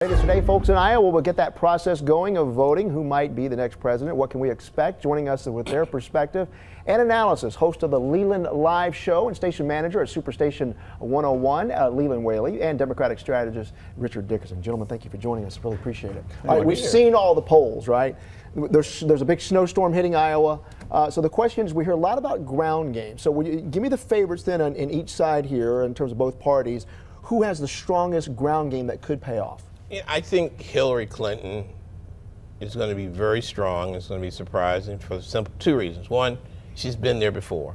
Today, folks, in Iowa, we'll get that process going of voting who might be the next president. What can we expect? Joining us with their perspective and analysis, host of the Leeland Live show and station manager at Superstation 101, Leeland Whaley, and Democratic strategist Richard Dickerson. Gentlemen, thank you for joining us. Really appreciate it. All right, we've seen all the polls, right? There's a big snowstorm hitting Iowa. So the question is, we hear a lot about ground game. So will you give me the favorites then in each side here in terms of both parties? Who has the strongest ground game that could pay off? Yeah, I think Hillary Clinton is going to be very strong. It's going to be surprising for two reasons. One, she's been there before.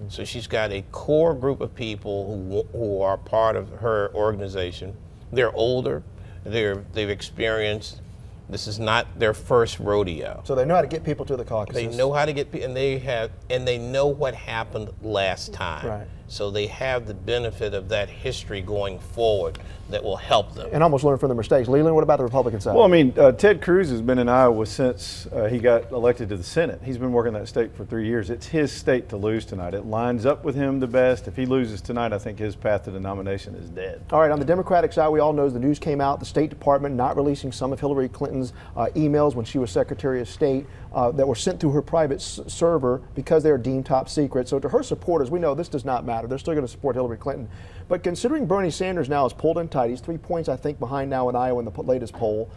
So she's got a core group of people who are part of her organization. They're older. They've experienced. This is not their first rodeo. So they know how to get people to the caucus. They know how to get people, and they know what happened last time. Right. So they have the benefit of that history going forward that will help them. And almost learn from their mistakes. Leland, what about the Republican side? Well, I mean, Ted Cruz has been in Iowa since he got elected to the Senate. He's been working that state for 3 years. It's his state to lose tonight. It lines up with him the best. If he loses tonight, I think his path to the nomination is dead. All right, on the Democratic side, we all know the news came out, the State Department not releasing some of Hillary Clinton's emails when she was Secretary of State that were sent through her private server because they are deemed top secret. So to her supporters, we know this does not matter. They're still going to support Hillary Clinton. But considering Bernie Sanders now is pulled in tight, he's 3 points, I think, behind now in Iowa in the latest poll.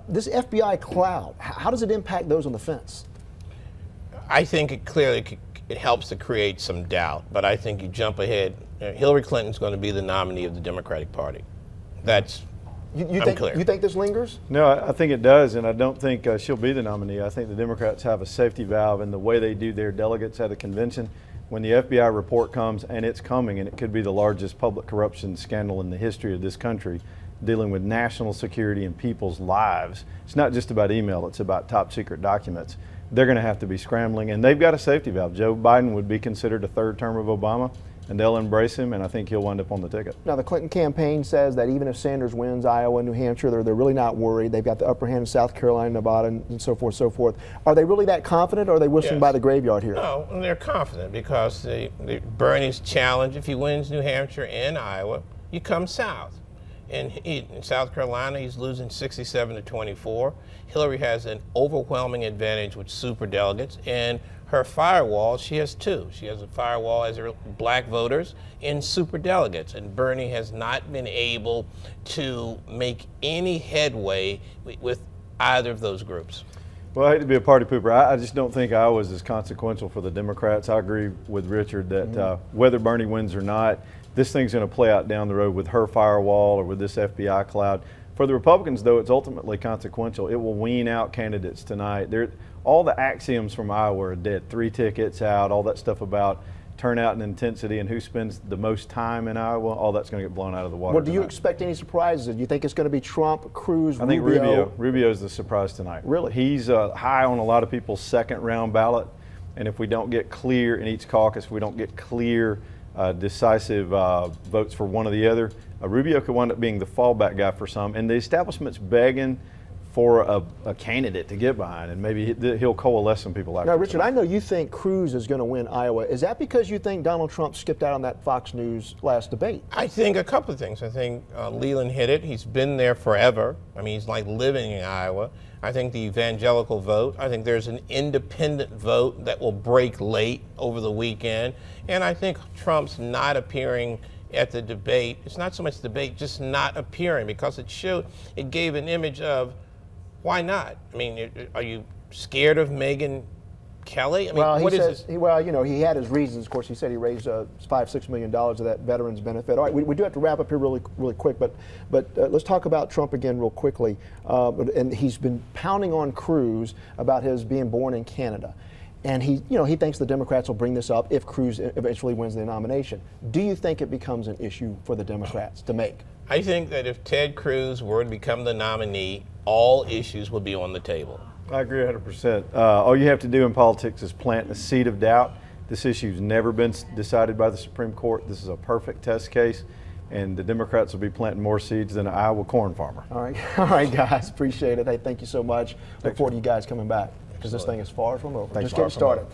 This FBI cloud, how does it impact those on the fence? I think it helps to create some doubt, but I think you jump ahead. Hillary Clinton's going to be the nominee of the Democratic Party. That's clear. You think this lingers? No, I think it does, and I don't think she'll be the nominee. I think the Democrats have a safety valve in the way they do their delegates at a convention. When the FBI report comes, and it's coming, and it could be the largest public corruption scandal in the history of this country, dealing with national security and people's lives. It's not just about email, it's about top secret documents. They're going to have to be scrambling, and they've got a safety valve. Joe Biden would be considered a third term of Obama, and they'll embrace him, and I think he'll wind up on the ticket. Now, the Clinton campaign says that even if Sanders wins Iowa and New Hampshire, they're really not worried. They've got the upper hand in South Carolina, Nevada, and so forth, so forth. Are they really that confident, or are they whistling by the graveyard here? No, they're confident because Bernie's challenge, if he wins New Hampshire and Iowa, you come south. In South Carolina, he's losing 67 to 24. Hillary has an overwhelming advantage with superdelegates, and her firewall, she has two. She has a firewall as her black voters and superdelegates, and Bernie has not been able to make any headway with either of those groups. Well, I hate to be a party pooper. I just don't think Iowa's as consequential for the Democrats. I agree with Richard that whether Bernie wins or not, this thing's going to play out down the road with her firewall or with this FBI cloud. For the Republicans, though, it's ultimately consequential. It will wean out candidates tonight. All the axioms from Iowa are dead. 3 tickets out, all that stuff about turnout and intensity and who spends the most time in Iowa, all that's going to get blown out of the water. Well, do you expect any surprises? Do you think it's going to be Trump, Cruz, Rubio? I think Rubio's the surprise tonight. Really? He's high on a lot of people's second round ballot, and if we don't get clear in each caucus, if we don't get clear decisive votes for one or the other, Rubio could wind up being the fallback guy for some, and the establishment's begging for a candidate to get behind, and maybe he'll coalesce some people out. Now, Richard, I know you think Cruz is going to win Iowa. Is that because you think Donald Trump skipped out on that Fox News last debate? I think a couple of things. I think Leeland hit it. He's been there forever. I mean, he's like living in Iowa. I think the evangelical vote. I think there's an independent vote that will break late over the weekend. And I think Trump's not appearing at the debate. It's not so much debate, just not appearing, because it gave an image of, why not? I mean, are you scared of Megyn Kelly? I mean, well, what is says, it? Well, you know, he had his reasons. Of course, he said he raised $5-6 million of that veterans benefit. All right, we do have to wrap up here really quick, but let's talk about Trump again real quickly. And he's been pounding on Cruz about his being born in Canada. And he thinks the Democrats will bring this up if Cruz eventually wins the nomination. Do you think it becomes an issue for the Democrats to make? I think that if Ted Cruz were to become the nominee, all issues would be on the table. I agree 100%. All you have to do in politics is plant a seed of doubt. This issue's never been decided by the Supreme Court. This is a perfect test case, and the Democrats will be planting more seeds than an Iowa corn farmer. All right, guys, appreciate it. Hey, thank you so much. Look forward to you guys coming back, because this thing is far from over. Just getting started.